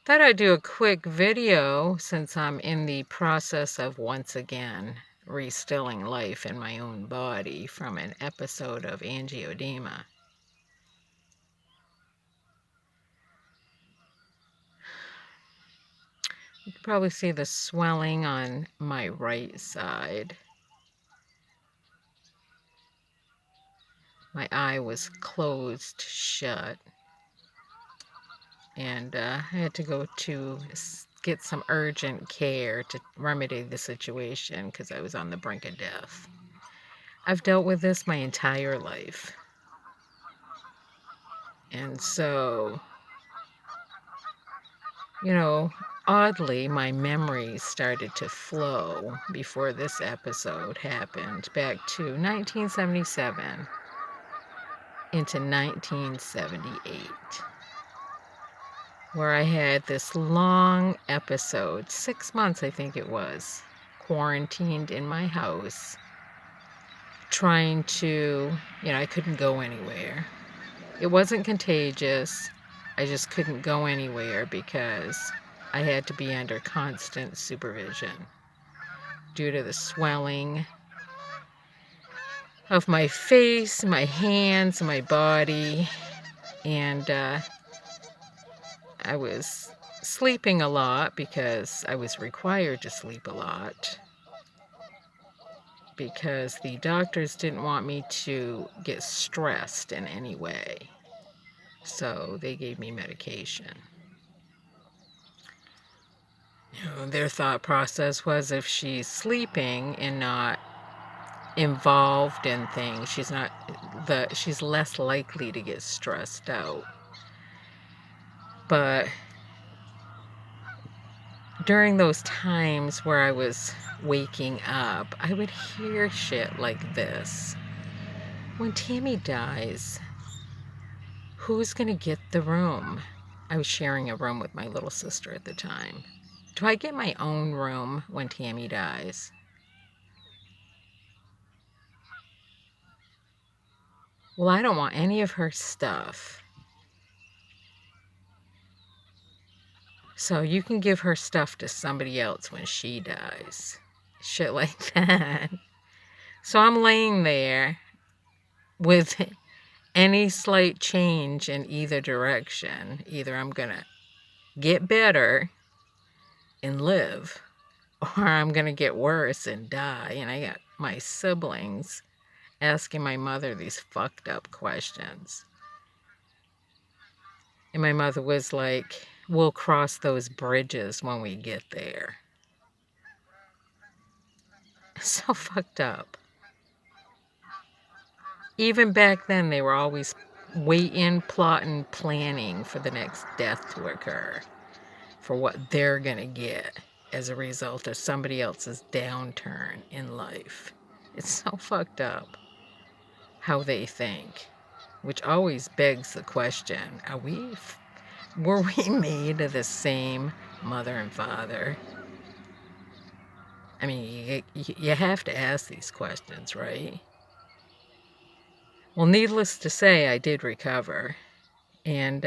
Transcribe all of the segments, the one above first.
Thought I'd do a quick video since I'm in the process of once again restilling life in my own body from an episode of angioedema. You can probably see the swelling on my right side. My eye was closed shut, and I had to go to get some urgent care to remedy the situation because I was on the brink of death. I've dealt with this my entire life. And so, oddly, my memories started to flow before this episode happened back to 1977 into 1978, where I had this long episode, 6 months I think it was, quarantined in my house, trying to, I couldn't go anywhere. It wasn't contagious. I just couldn't go anywhere because I had to be under constant supervision due to the swelling of my face, my hands, my body, and I was sleeping a lot because I was required to sleep a lot because the doctors didn't want me to get stressed in any way. So they gave me medication. Their thought process was if she's sleeping and not involved in things, she's less likely to get stressed out. But during those times where I was waking up, I would hear shit like this. When Tammy dies, who's gonna get the room? I was sharing a room with my little sister at the time. Do I get my own room when Tammy dies? Well, I don't want any of her stuff. So you can give her stuff to somebody else when she dies. Shit like that. So I'm laying there with any slight change in either direction. Either I'm going to get better and live, or I'm going to get worse and die. And I got my siblings asking my mother these fucked up questions. And my mother was like, we'll cross those bridges when we get there. So fucked up. Even back then, they were always waiting, plotting, planning for the next death to occur, for what they're going to get as a result of somebody else's downturn in life. It's so fucked up how they think, which always begs the question, were we made of the same mother and father? I mean, you have to ask these questions, right? Well, needless to say, I did recover. And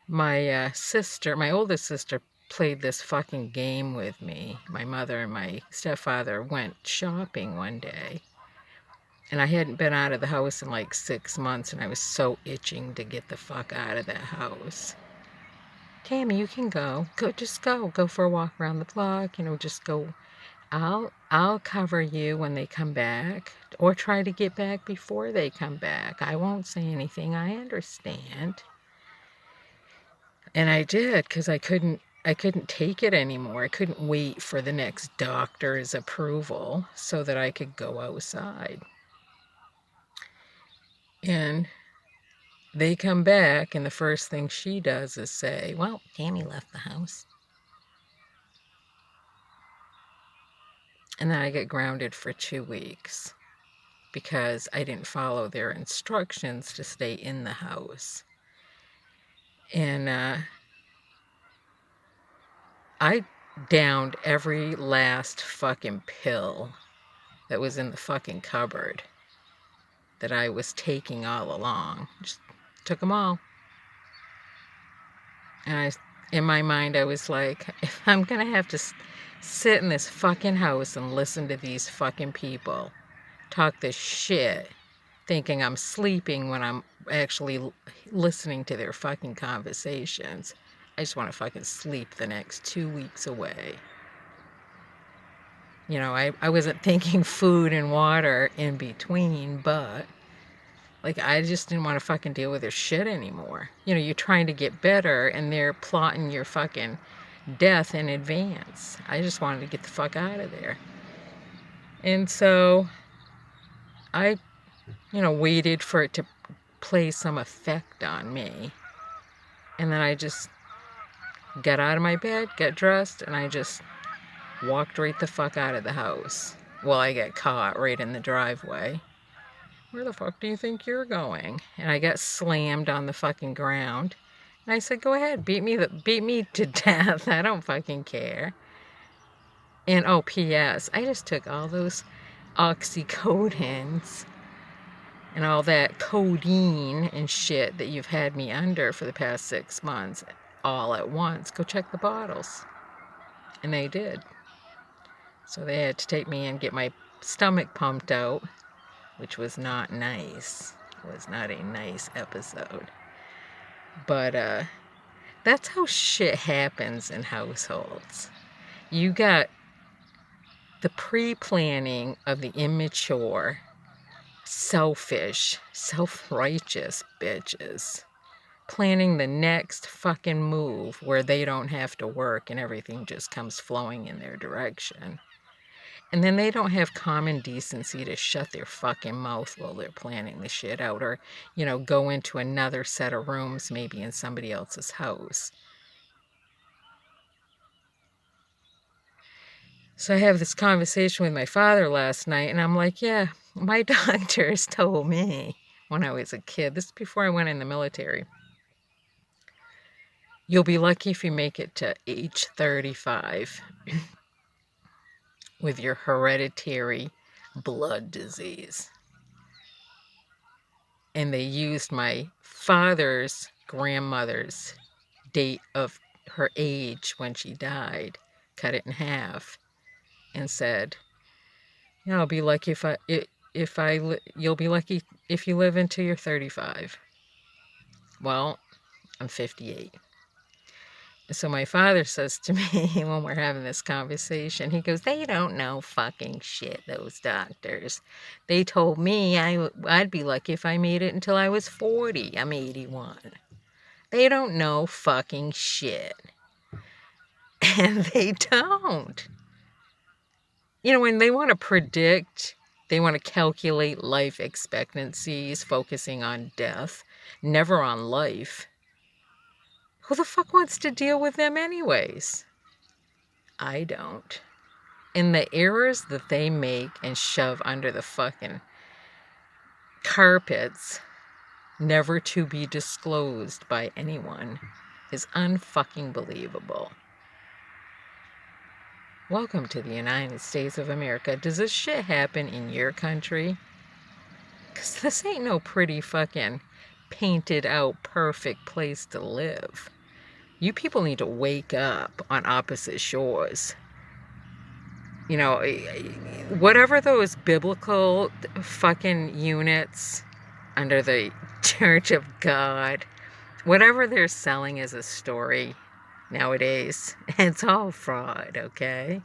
my sister, my oldest sister, played this fucking game with me. My mother and my stepfather went shopping one day. And I hadn't been out of the house in like 6 months, and I was so itching to get the fuck out of that house. Tammy, you can go. Just go. Go for a walk around the block. Just go. I'll cover you when they come back, or try to get back before they come back. I won't say anything. I understand. And I did, because I couldn't take it anymore. I couldn't wait for the next doctor's approval so that I could go outside. And they come back, and the first thing she does is say, well, Tammy left the house. And then I get grounded for 2 weeks because I didn't follow their instructions to stay in the house. And I downed every last fucking pill that was in the fucking cupboard that I was taking all along. Just took them all. And in my mind, I was like, if I'm going to have to sit in this fucking house and listen to these fucking people talk this shit, thinking I'm sleeping when I'm actually listening to their fucking conversations, I just want to fucking sleep the next 2 weeks away. You know, I wasn't thinking food and water in between, but like, I just didn't want to fucking deal with their shit anymore. You know, you're trying to get better and they're plotting your fucking death in advance. I just wanted to get the fuck out of there. And so I, waited for it to play some effect on me. And then I just got out of my bed, got dressed, and I just walked right the fuck out of the house. Well, I got caught right in the driveway. Where the fuck do you think you're going? And I got slammed on the fucking ground. And I said, go ahead, beat me to death. I don't fucking care. And oh, P.S. I just took all those oxycodons and all that codeine and shit that you've had me under for the past 6 months all at once. Go check the bottles. And they did. So they had to take me and get my stomach pumped out, which was not nice. It was not a nice episode. But that's how shit happens in households. You got the pre-planning of the immature, selfish, self-righteous bitches planning the next fucking move where they don't have to work and everything just comes flowing in their direction. And then they don't have common decency to shut their fucking mouth while they're planning the shit out, or, go into another set of rooms, maybe in somebody else's house. So I have this conversation with my father last night, and I'm like, yeah, my doctors told me when I was a kid, this is before I went in the military, you'll be lucky if you make it to age 35 with your hereditary blood disease. And they used my father's grandmother's date of her age when she died, cut it in half, and said, I'll be lucky you'll be lucky if you live until you're 35. Well, I'm 58. So my father says to me when we're having this conversation, he goes, they don't know fucking shit, those doctors. They told me I'd be lucky if I made it until I was 40. I'm 81. They don't know fucking shit. And they don't. When they want to predict, they want to calculate life expectancies, focusing on death, never on life. Who the fuck wants to deal with them anyways? I don't. And the errors that they make and shove under the fucking carpets, never to be disclosed by anyone, is unfucking believable. Welcome to the United States of America. Does this shit happen in your country? Because this ain't no pretty fucking painted out perfect place to live. You people need to wake up on opposite shores. Whatever those biblical fucking units under the Church of God, whatever they're selling as a story nowadays, it's all fraud, okay?